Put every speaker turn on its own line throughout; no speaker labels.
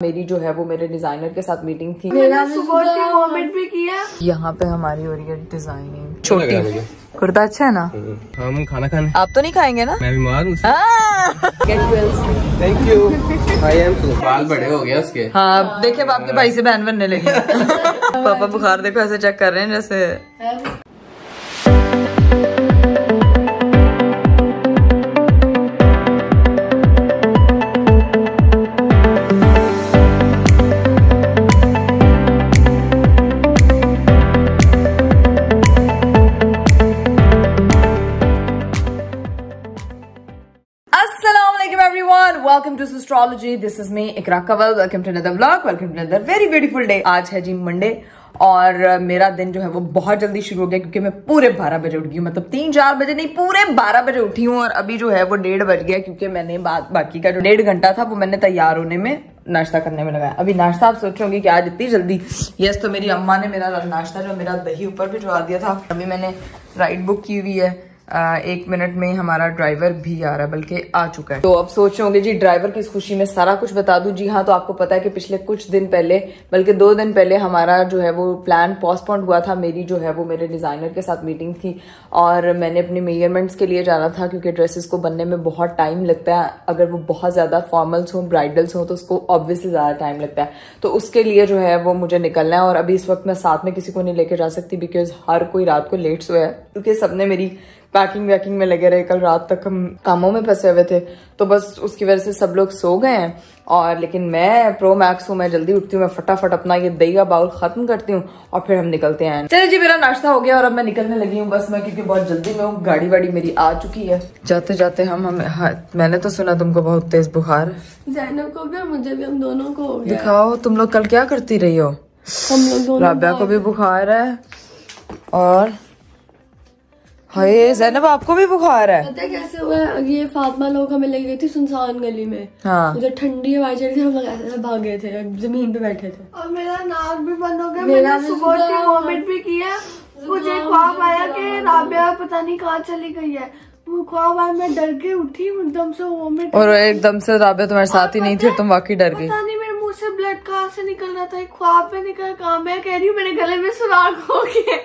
मेरी जो है वो मेरे डिजाइनर के साथ मीटिंग थी।
मेरा कमेंट भी किया।
यहाँ पे हमारी हो रही है डिजाइनिंग। छोटी कुर्ता अच्छा है ना?
हम खाना खाने।
आप तो नहीं खाएंगे ना?
मैं बीमार हूँ।
Thank you.
बाल बड़े हो गए उसके।
हाँ देखिए अब आपके भाई से बहन बनने लगी। पापा बुखार देखो ऐसे चेक कर रहे हैं जैसे। Welcome to Astrology. This is me, Ikra Kawal. Welcome to another vlog. Welcome to another very beautiful day. आज है जी मंडे और मेरा दिन जो है वो बहुत जल्दी शुरू हो गया क्योंकि मैं पूरे 12 बजे उठ गई हूँ। मतलब 3-4 बजे नहीं, पूरे 12 बजे उठी हूँ और अभी जो है वो 1:30 बज गया क्योंकि मैंने बाकी का जो 1.5 घंटा था वो मैंने तैयार होने में, नाश्ता करने में लगाया। अभी नाश्ता आप सोचोगे कि आज इतनी जल्दी। यस, तो मेरी अम्मा ने मेरा नाश्ता जो मेरा दही ऊपर भिजवा दिया था। अभी मैंने राइड बुक की हुई है। 1 मिनट में हमारा ड्राइवर भी आ रहा है, बल्कि आ चुका है। तो अब सोच होंगे जी ड्राइवर की इस खुशी में सारा कुछ बता दूं। जी हाँ, तो आपको पता है कि पिछले कुछ दिन पहले, बल्कि 2 दिन पहले हमारा जो है वो प्लान पोस्टपोन्ड हुआ था। मेरी जो है वो मेरे डिजाइनर के साथ मीटिंग थी और मैंने अपनी मेजरमेंट्स के लिए जाना था क्योंकि ड्रेसेस को बनने में बहुत टाइम लगता है। अगर वो बहुत ज्यादा फॉर्मल्स हो, ब्राइडल्स हो, तो उसको ऑब्वियसली ज्यादा टाइम लगता है। तो उसके लिए जो है वो मुझे निकलना है और अभी इस वक्त मैं साथ में किसी को नहीं लेके जा सकती बिकॉज हर कोई रात को लेट सोया है क्योंकि सबने मेरी पैकिंग वैकिंग में लगे रहे। कल रात तक हम कामों में फंसे हुए थे तो बस उसकी वजह से सब लोग सो गए हैं। और लेकिन मैं प्रो मैक्स हूँ, मैं जल्दी उठती हूँ, मैं फटाफट अपना ये दही का बाउल खत्म करती हूँ और फिर हम निकलते हैं। चलिए जी, मेरा नाश्ता हो गया और अब मैं निकलने लगी हूँ बस मैं, क्योंकि बहुत जल्दी में हूँ। गाड़ी वाड़ी मेरी आ चुकी है। जाते जाते मैंने तो सुना तुमको बहुत तेज बुखार।
जैनब को भी, मुझे भी, हम दोनों को हो गया।
दिखाओ तुम लोग कल क्या करती रही हो?
हम लोग दोनों।
राबिया को भी बुखार है और हाय जैनब आपको भी बुखार है।
पता है कैसे हुआ? ये फातिमा लोग हमें ले गई थी सुनसान गली में। हाँ। मुझे ठंडी हवा चल रही थी, हम लोग ऐसे भाग गए थे, जमीन पे बैठे थे और मेरा नाक भी बंद हो गया। मैंने सुबह के कमेंट भी किया। मुझे ख्वाब आया कि राबिया पता नहीं कहाँ चली गई है। वो ख्वाब आया, मैं डर के उठी एकदम से वोमिट और
एकदम से राबिया तुम्हारे साथ ही नहीं थी, तुम वाकई डर गई।
पता नहीं मेरे मुंह से ब्लड कहाँ से निकल रहा था, ख्वाब में निकल कहाँ। मैं कह रही हूँ मेरे गले में सुराख हो गया।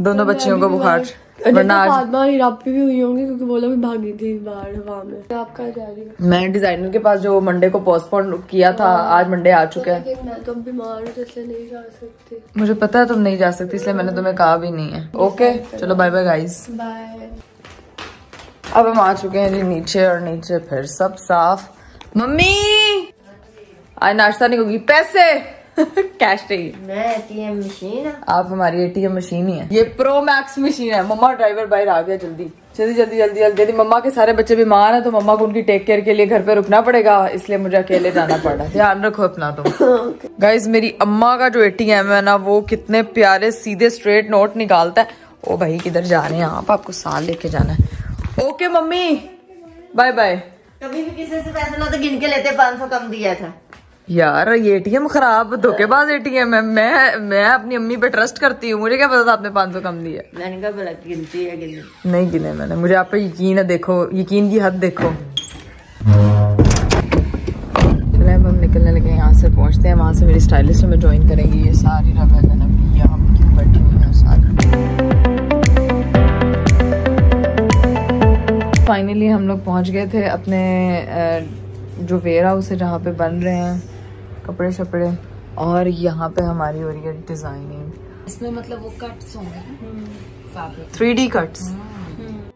दोनों बच्चियों को बुखार, वरना
आज भी हुई होंगी क्योंकि वो लोग भी भागी थी बाहर हवा में। आप कहाँ जा रही हो?
मैं डिजाइनर के पास जो मंडे को पोस्टपोन किया था, आज मंडे आ चुका है।
मैं तो बीमार हूँ इसलिए नहीं जा सकती।
मुझे पता है तुम नहीं जा सकती, इसलिए मैंने तुम्हें कहा भी नहीं है। ओके चलो बाय बाय गाइस।
बाय।
अब हम आ चुके हैं जी नीचे और नीचे फिर सब साफ। मम्मी आज नाश्ता नहीं होगी, पैसे कैश चाहिए।
मैं एटीएम मशीन।
आप हमारी एटीएम मशीन ही है। ये प्रो मैक्स मशीन है। मम्मा ड्राइवर बाहर आ गया, जल्दी जल्दी जल्दी जल्दी जल्दी। मम्मा के सारे बच्चे बीमार हैं तो मम्मा को उनकी टेक केयर के लिए घर पे रुकना पड़ेगा, इसलिए मुझे अकेले जाना पड़ रहा है। ध्यान रखो अपना तुम। गाइज मेरी अम्मा का जो एटीएम है ना, वो कितने प्यारे सीधे स्ट्रेट नोट निकालता है। ओ भाई किधर जा रहे हैं आप? आपको साल लेके जाना है। Okay mummy bye bye.
कभी भी किसी से पैसा ना तो गिन के लेते, 500 कम दिया था।
यार ये एटीएम खराब धोखेबाज एटीएम है। मैं अपनी अम्मी पे ट्रस्ट करती हूँ, मुझे क्या पता था आपने 500 कम दिया।
मैंने कहा भला गिनती है गिनती।
नहीं गिने मैंने, मुझे आप पे यकीन है। देखो यकीन की हद देखो। चले अब हम निकलने लगे, यहाँ से पहुँचते हैं, वहाँ से मेरी स्टाइलिस्ट हमें ज्वाइन करेंगी। ये सारी रबा जनब यहाँ क्यों बैठी हुई है सारी। फाइनली हम लोग पहुँच गए थे अपने जो वेयर हाउस है जहाँ पे बन रहे हैं कपड़े शपड़े, और यहाँ पे हमारी हो रही है डिजाइनिंग।
इसमें मतलब वो कट्स होंगे,
3D cuts.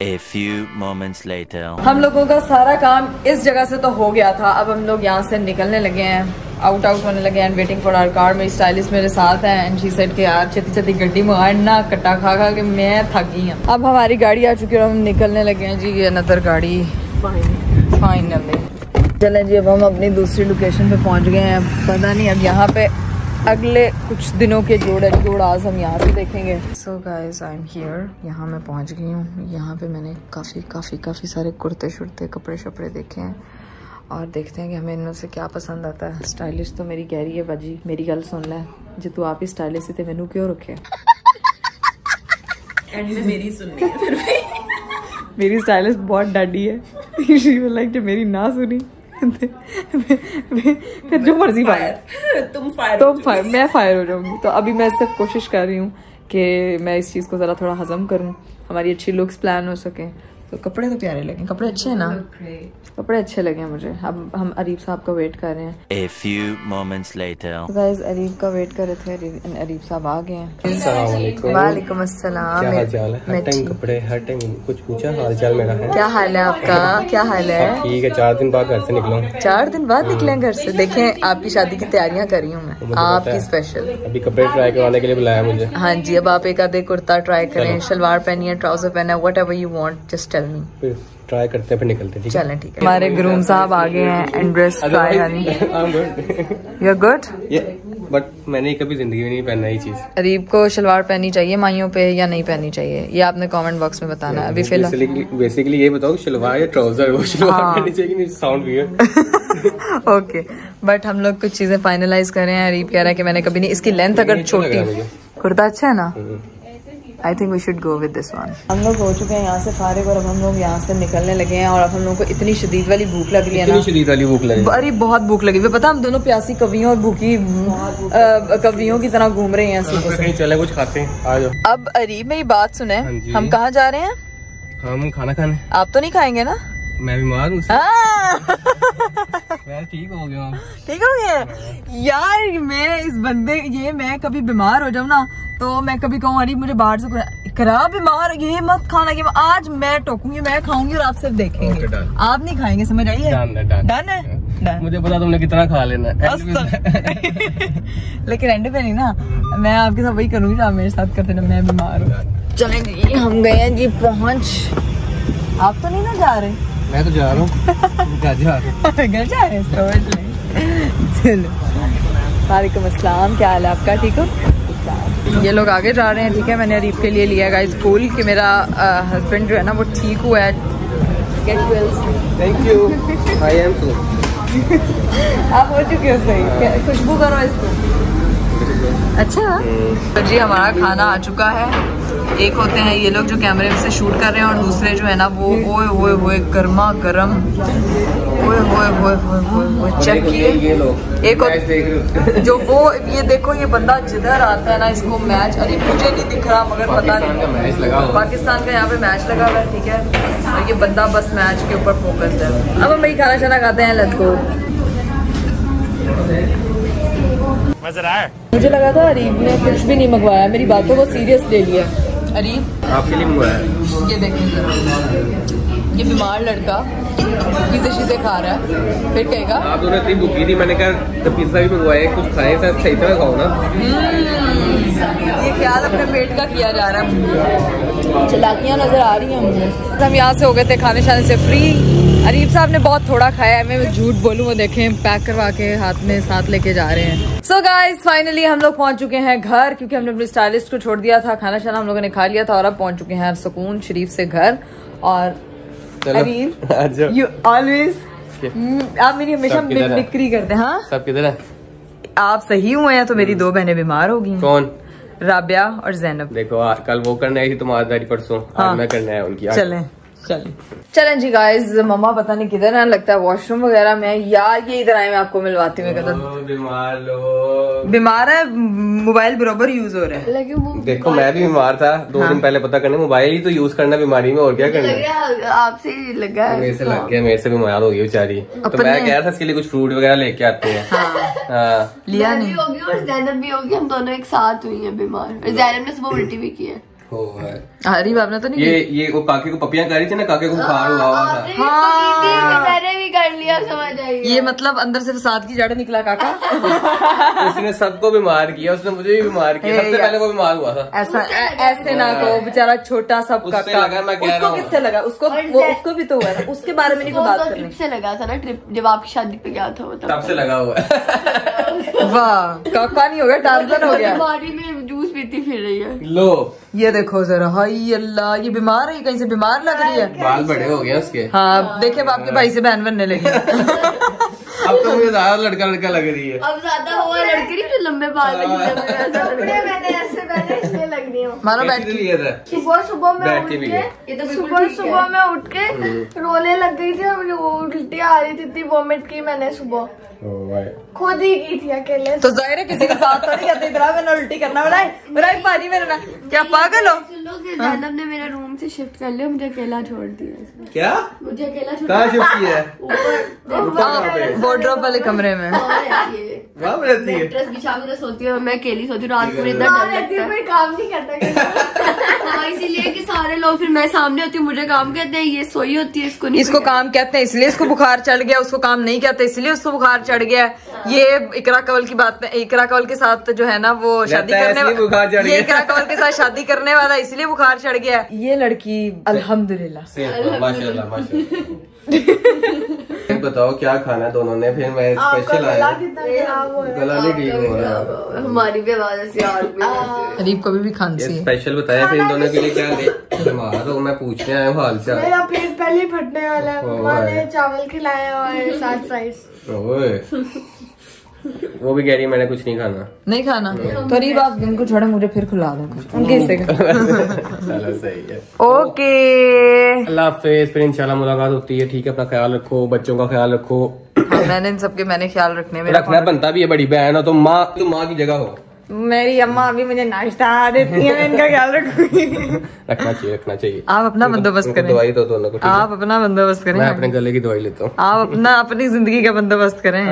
A few moments later.
हम लोगों का सारा काम इस जगह से तो हो गया था। अब हम लोग यहाँ से निकलने लगे हैं, आउट होने लगे हैं। Waiting for our car. मेरी स्टाइलिस्ट मेरे साथ है एंड शी सेड के यार छती छती गड्डी में ना कट्टा खा खा के मैं थक गई हूँ। अब हमारी गाड़ी आ चुकी है और हम निकलने लगे हैं जी। ये अनदर गाड़ी फाइनली। चलें जी, अब हम अपनी दूसरी लोकेशन पे पहुंच गए हैं। पता नहीं अब यहाँ पे अगले कुछ दिनों के जोड़ आज हम यहाँ से देखेंगे। So guys I am here. यहाँ मैं पहुँच गई हूँ। यहाँ पे मैंने काफ़ी सारे कुर्ते शुर्ते कपड़े शपड़े देखे हैं और देखते हैं कि हमें इनमें से क्या पसंद आता है। स्टाइलिश तो मेरी कह रही है बाजी मेरी गल सुन ले जी, तू आप ही स्टाइलिश थे मैनू क्यों रखे। एंड में मेरी सुननी है फिर भी। मेरी स्टाइलिश बहुत डाडी है। लाइक जो मेरी ना सुनी फिर जो मर्जी फायर तुम फायर मैं फायर हो जाऊंगी। तो अभी मैं सिर्फ कोशिश कर रही हूँ कि मैं इस चीज को जरा थोड़ा हजम करूँ, हमारी अच्छी लुक्स प्लान हो सके। तो कपड़े तो प्यारे लगे, कपड़े अच्छे हैं ना, कपड़े अच्छे लगे मुझे। अब हम अरीब साहब का वेट कर रहे हैं।
A few moments later.
Guys Areeb का वेट कर रहे थे, अरीब साहब आ गए हैं। वालेकुम अस्सलाम।
क्या हाल चाल है? हर टाइम कपड़े, हर टाइम कुछ पूछा, हाल चाल मेरा है।
क्या हाल है आपका? क्या हाल है?
ठीक है, 4 दिन बाद घर से निकला।
4 दिन बाद निकले घर से? देखें आपकी शादी की तैयारियां कर रही हूँ मैं, आपकी स्पेशल।
अभी कपड़े ट्राई करवाने के लिए बुलाया मुझे।
हाँ जी, अब आप एक आधे कुर्ता ट्राई करें, शलवार पहनिए, ट्राउजर पहना, whatever you want, just tell me.
फिर ट्राई करते हैं, फिर निकलते हैं।
चलें ठीक है। हमारे ग्रूम साहब आ गए हैं एंड ड्रेस ट्राई करनी। You are good?
बट मैंने कभी जिंदगी में नहीं पहना ये चीज।
अरीब को शलवार पहननी चाहिए माइयों पे या नहीं पहननी चाहिए, ये आपने कमेंट बॉक्स में बताना है। अभी फिलहाल
बेसिकली ये बताओ शलवार या ट्राउजर, वो शलवार पहननी चाहिए नहीं, साउंड वियर्ड।
ओके, बट हम लोग कुछ चीजें फाइनलाइज कर रहे हैं। अरीब कह रहा है कि मैंने कभी नहीं, इसकी लेंथ अगर छोटी, कुर्ता अच्छा है ना, I think we should go with this one. हम लोग हो चुके हैं यहाँ से फारिग और अब हम लोग यहाँ से निकलने लगे हैं। और अब हम लोग को इतनी शदीद वाली भूख लग रही है ना,
शदीद वाली भूख लगी।
अरे बहुत भूख लगी। पता हम दोनों प्यासी कवियों और भूखी कवियों की तरह घूम रहे हैं।
कहीं चले कुछ खाते हैं, आ जाओ।
अब अरीब मेरी बात सुने, हम कहाँ जा रहे हैं?
हम खाना खाने।
आप तो नहीं खाएंगे ना?
मैं बीमार हूँ। मैं ठीक हो गया।
ठीक हो गया यार। मैं इस बंदे मैं कभी बीमार हो जाऊँ ना तो मैं कभी कहूँ अरे मुझे बाहर से करा बीमार, ये मत खाना, ये आज मैं टोकूंगी, मैं खाऊंगी और आप सिर्फ देखेंगे। आप नहीं खाएंगे, समझ आइए? डन है।
मुझे पता तुमने कितना खा लेना है।
लेकिन एंड पे नहीं ना, मैं आपके साथ वही करूंगी जो आप मेरे साथ करते ना, मैं बीमार हूँ। चलें जी, हम गए हैं जी पहुँच। आप तो नहीं ना जा रहे?
मैं तो जा रहा हूँ। घर जा रहे हैं। चलो, वालेकुम अस्सलाम, क्या हाल है आपका? ठीक हो? ये लोग आगे जा रहे हैं। ठीक है, मैंने अरीब के लिए लिया गाइस फूल कि मेरा हस्बैंड जो है ना वो ठीक हुआ है। Get well. Thank you. I am सो।
आप हो चुके हो सही, खुशबू करो इसको। अच्छा तो जी हमारा खाना आ चुका है। एक होते हैं ये लोग जो कैमरे से शूट कर रहे हैं और दूसरे जो है ना वो ओए होए होए गर्मा गर्म, ओए होए होए होए चेक किए। एक जो वो ये देखो, ये बंदा जिधर आता है ना इसको मैच, अरे मुझे नहीं दिख रहा मगर पता नहीं, पाकिस्तान का यहाँ पे मैच लगा हुआ है। ठीक है, और ये बंदा बस मैच के ऊपर फोकस है। अब हम भाई खाना शाना खाते हैं, लेट्स गो। मुझे लगा था अरीब ने कुछ भी नहीं मंगवाया, मेरी बातों को सीरियस ले लिया। अरीब
आपके लिए मंगवाया।
ये देखें जरा, ये बीमार लड़का पिज़्ज़ा शीज़े खा रहा है, फिर कहेगा
आप दोनों इतनी भूखी थी, मैंने कहा तो पिज़्ज़ा भी मंगवाया, कुछ खाए सर, सही तरह खाओ ना।
ये ख्याल अपने पेट का किया जा रहा है। चलाकियाँ नजर आ रही हैं मुझे। हम यहाँ से हो गए थे खाने शाने से फ्री। अरीब साहब ने बहुत थोड़ा खाया है, मैं झूठ बोलूँ, वो देखें पैक करवा के हाथ में साथ लेके जा रहे हैं। सो गाइस फाइनली हम लोग पहुंच चुके हैं घर, क्योंकि हमने अपने स्टाइलिस्ट को छोड़ दिया था। खाना शाना हम लोगों ने खा लिया था और अब पहुंच चुके हैं सुकून शरीफ से घर। और अरीब यू ऑलवेज, आप मेरी हमेशा बिक्री करते हैं। हाँ, सब किधर है? आप सही हुए हैं तो मेरी 2 बहनें बीमार हो गई। कौन? राबिया और जैनब।
देखो कल वो करने आई थी तुम्हारी, परसों आज मैं करने आया उनकी।
चलें जी गाइस, मम्मा पता नहीं किधर है, लगता है वॉशरूम वगैरह में। यार ये इधर आए, मैं आपको मिलवाती हूँ। बीमार है, मोबाइल बराबर यूज हो रहा है।
देखो मैं भी बीमार था 2 दिन पहले, पता करने मोबाइल ही तो यूज करना बीमारी में, और क्या करना।
आपसे लगा है?
मेरे से लग गया, मेरे से बीमार हो गई बेचारी। तो मैं कह रहा था इसके लिए कुछ फ्रूट वगैरह लेके आते हैं।
लिया नहीं
होगी और जैनब भी होगी, हम दोनों एक साथ हुई हैं बीमार। जैनब ने सुबह उल्टी भी की है।
अरे बाप ने तो नहीं,
ये वो काके को पपियां कर रही थी ना, काके को बुखार हुआ था।
मैंने भी कर लिया, समझ आई।
ये मतलब अंदर से फसाद की जड़ निकला काका।
उसने सबको बीमार किया, उसने मुझे भी बीमार किया। सबसे पहले वो बीमार हुआ था।
ऐसे ना कहो, बेचारा छोटा सब काका। उसको किससे लगा? उसको भी तो हुआ था, उसके बारे में नहीं कोई बात करनी।
ट्रिप से लगा था ना, ट्रिप जब आपकी शादी पे गया था,
तब से लगा हुआ है।
वाह, काका नहीं हो गया, टार्जन हो गया।
बीमारी में जूस पीती फिर रही है।
लो
ये देखो जरा, हाय अल्लाह, ये बीमार है, कहीं से बीमार लग रही है।
बाल बड़े हो गए उसके।
हाँ देखे, बाप के भाई से बहन बनने लगी।
अब तो मुझे ज्यादा लड़का लड़का लग रही है।
अब ज्यादा हुआ लड़की नहीं, जो लंबे बाल
मैंने ऐसे पहले इसलिए लग रही हूँ। मानो बैठ के
लिए था।
सुबह मैं उठ के रोने लग गई थी और मुझे उल्टी आ रही थी, इतनी वॉमिट की मैंने सुबह खुद ही की थी अकेले। तो जाहिर है किसी के साथ तो नहीं करते, इतना मैंने उल्टी करना बनाए पानी मेरे ना। क्या पागल हो?
जैनब ने मेरा रूम से शिफ्ट कर लिया, मुझे अकेला छोड़ दिया।
क्या?
मुझे अकेला छोड़
कहाँ शिफ्ट किया है?
वार्डरोब वाले कमरे में
मैट्रेस बिछा के सोती हूँ, मैं अकेली सोती हूँ रात को, इतना डर लगता है,
काम नहीं करता।
हाँ इसीलिए कि सारे लोग फिर मैं सामने होती हूँ, मुझे काम कहते हैं, ये सोई होती है,
इसको काम कहते हैं इसलिए इसको बुखार चढ़ गया, उसको काम नहीं कहते इसलिए उसको बुखार चढ़ गया। ये इकरा कंवल की बात, इकरा कंवल के साथ जो है ना वो शादी करने वाला, ये इकरा कंवल के साथ शादी करने वाला इसलिए बुखार चढ़ गया। ये लड़की अल्हम्दुलिल्लाह
माशाल्लाह माशाल्लाह। बताओ क्या खाना है दोनों ने, फिर मैं स्पेशल आया। गला नहीं ठीक हो रहा
हमारी भी आवाज ऐसी
अरीब को भी खांसी है।
स्पेशल बताया फिर इन दोनों के लिए क्या ले बीमार हो, मैं पूछने आया हूँ हाल चाल।
मेरा पेट पहले ही फटने वाला है, मम्मा ने चावल खिलाया और साथ फ्राइज।
वो भी कह रही मैंने कुछ नहीं खाना।
करीब आप उनको छोड़े, मुझे फिर खिला दो उनके हिस्से का।
चलो सही है,
ओके
अल्लाह हाफिज। फिर इंशाल्लाह मुलाकात होती है, ठीक है? अपना ख्याल रखो, बच्चों का ख्याल रखो।
मैंने इन सबके ख्याल
रखना बनता भी है, बड़ी बहन हो तो माँ की जगह हो।
मेरी अम्मा अभी मुझे नाश्ता देती है, मैं इनका ख्याल रखूंगी।
रखना चाहिए।
आप अपना बंदोबस्त करें,
दवाई तो दोनों को,
आप अपना बंदोबस्त करें।
मैं अपने गले की दवाई लेता हूँ,
आप अपनी जिंदगी का बंदोबस्त करें।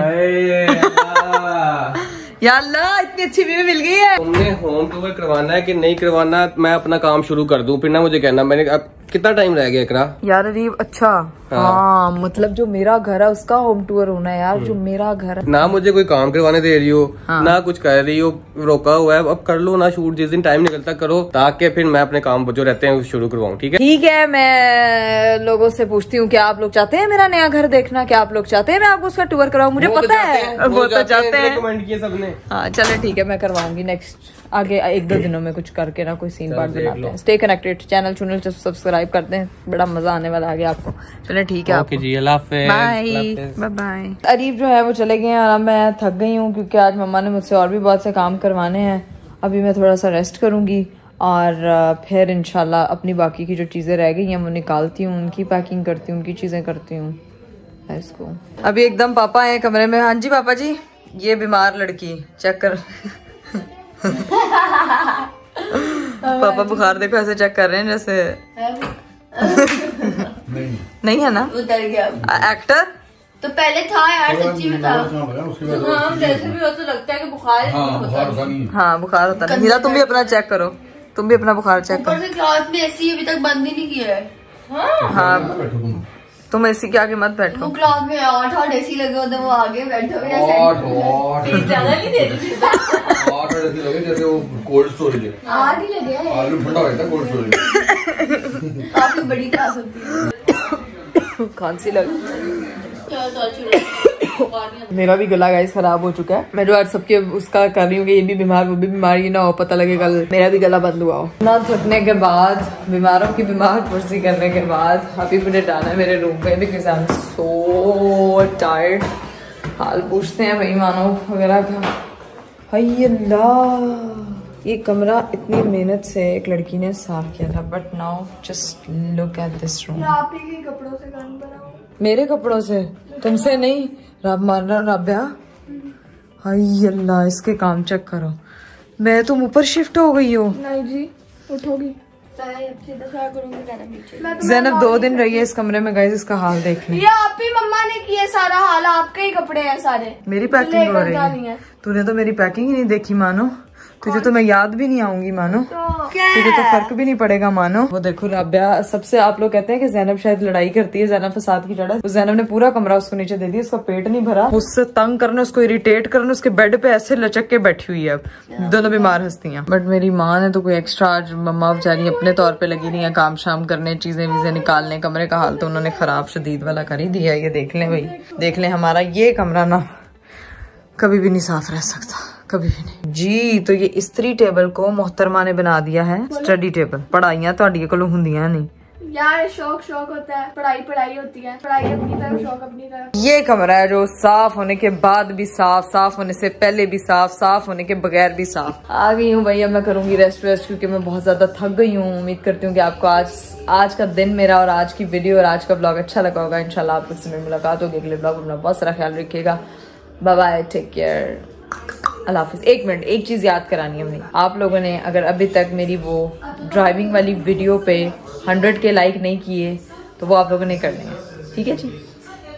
या अल्लाह इतनी अच्छी व्यू मिल गई है।
तुमने होम टूर करवाना है कि नहीं करवाना? मैं अपना काम शुरू कर दूं, फिर ना मुझे कहना। मैंने अब कितना टाइम रह गया इकरा?
यार अरीब अच्छा हाँ मतलब जो मेरा घर है उसका होम टूर होना है यार, जो मेरा घर है।
ना मुझे कोई काम करवाने दे रही हो, ना कुछ कर रही हो, रोका हुआ है। अब कर लो ना शूट, जिस दिन टाइम निकलता करो, ताकि फिर मैं अपने काम जो रहते हैं शुरू करवाऊँ। ठीक है?
ठीक है, मैं लोगों से पूछती हूँ क्या आप लोग चाहते हैं मेरा नया घर देखना? क्या आप लोग चाहते हैं मैं आपको उसका टूर कराऊँ? मुझे पता है वो तो चाहते हैं,
कमेंट किए सबने।
हाँ चलो ठीक है, मैं करवाऊंगी नेक्स्ट आगे 1-2 दिनों में कुछ करके ना कोई सीन पार्ट बनाते हैं। स्टे कनेक्टेड, चैनल सब्सक्राइब करते हैं, बड़ा मजा आने वाला आगे आपको। चले ठीक है,
ओके जी, अल्लाह हाफिज़,
बाय बाय। अरीब जो है वो चले गए हैं और अब मैं थक गई हूँ क्योंकि आज मम्मा ने मुझसे और भी बहुत से काम करवाने हैं। अभी मैं थोड़ा सा रेस्ट करूंगी और फिर इंशाल्लाह अपनी बाकी की जो चीजें रह गई हैं वो निकालती हूँ, उनकी पैकिंग करती हूँ, उनकी चीजें करती हूँ इसको। अभी एकदम पापा है कमरे में। हाँ जी पापा जी, ये बीमार लड़की चेक कर। पापा बुखार देखो ऐसे चेक कर रहे हैं जैसे नहीं है ना,
उतर गया
एक्टर
तो पहले था यार, सच्ची में था। हाँ जैसे भी हो तो लगता है कि बुखार
हाँ बुखार होता नहीं। हीरा तुम भी अपना चेक करो, तुम भी अपना बुखार चेक करो।
क्लास में एसी अभी तक बंद ही नहीं किया है।
हाँ तुम एसी के आगे मत बैठो।
वो क्लास में 8 एसी लगे होते, वो आगे बैठे हुए ज्यादा नहीं दे रही
जैसे वो कोल्ड स्टोरेज है,
8 ही लगे हैं,
ठंडा होता है कोल्ड स्टोरेज।
काफी बड़ी क्लास होती है।
खांसी लग मेरा भी गला गाइस खराब हो चुका है। मैं जो आज सबके उसका कर रही हूँ कि ये भी बीमार वो भी बीमार, ये ना हो पता लगे कल मेरा भी गला बंद हुआ हो ना। थकने के बाद, बीमारों की बीमार कुर्सी करने के बाद अभी मुझे जाना है मेरे रूम पे because I am so tired. हाल पूछते हैं भाई मानो वगैरह का। हाय अल्लाह, ये कमरा इतनी मेहनत से एक लड़की ने साफ किया था, but now just look at this room.
आप ही के कपड़ों से काम बनाओ।
मेरे कपड़ों से, तुमसे नहीं। रब मारना राब्या। हाय अल्लाह, इसके काम चेक करो। मैं तुम ऊपर शिफ्ट हो गई हो?
नहीं जी, उठोगी
ज़ैनब 2 दिन रही है इस कमरे में गाइस, इसका हाल देखने।
ये आप ही मम्मा ने किए, सारा हाल आपके ही कपड़े हैं सारे।
मेरी पैकिंग हो रही है। तूने तो मेरी पैकिंग ही नहीं देखी मानो, तुझे तो मैं याद भी नहीं आऊंगी मानो, तुझे तो फर्क भी नहीं पड़ेगा मानो। वो देखो राब्या, सबसे आप लोग कहते हैं कि ज़ैनब शायद लड़ाई करती है, ज़ैनब फसाद की जड़ है। ज़ैनब ने पूरा कमरा उसको नीचे दे दिया, उसका पेट नहीं भरा, उससे तंग करने, उसको इरिटेट करने, उसके बेड पे ऐसे लचक के बैठी हुई है। अब दोनों बीमार हस्तियां। बट मेरी माँ ने तो कोई एक्स्ट्रा, आज मम्मा बेचारी अपने तौर पे लगी नहीं है काम शाम करने, चीजें वीजें निकालने। कमरे का हाल तो उन्होंने खराब शदीद वाला कर ही दिया। ये देख लें भाई, देख लें, हमारा ये कमरा ना कभी भी नहीं साफ रह सकता, कभी भी नहीं जी। तो ये इस्त्री टेबल को मोहतरमा ने बना दिया है स्टडी टेबल। पढ़ाइयां तो कोलों हुंदियां नहीं,
यार शौक शौक होता है, पढ़ाई पढ़ाई होती है, पढ़ाई अपनी तरफ, शौक अपनी तरफ।
ये कमरा है जो साफ होने के बाद भी साफ, साफ होने से पहले भी साफ, साफ होने के बगैर भी साफ। आ गई हूँ भैया, मैं करूंगी रेस्ट क्योंकि मैं बहुत ज्यादा थक गई हूँ। उम्मीद करती हूँ कि आपको आज का दिन मेरा और आज की वीडियो और आज का ब्लॉग अच्छा लगा होगा। इंशाल्लाह आप लोग से मेरी मुलाकात होगी अगले ब्लॉग में। अपना बहुत सारा ख्याल रखिएगा। बाय बाय, टेक केयर, अल्लाह हाफिज। एक मिनट, एक चीज याद करानी है मुझे। आप लोगों ने अगर अभी तक मेरी वो ड्राइविंग वाली वीडियो पे 100 के लाइक नहीं किए तो वो आप लोगों ने करने हैं, ठीक है जी?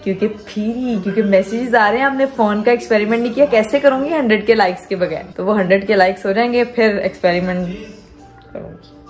क्योंकि मैसेजेस आ रहे हैं, आपने फोन का एक्सपेरिमेंट नहीं किया, कैसे करूंगी 100 के लाइक्स के बगैर? तो वो 100 के लाइक्स हो जाएंगे, फिर एक्सपेरिमेंट करूंगी।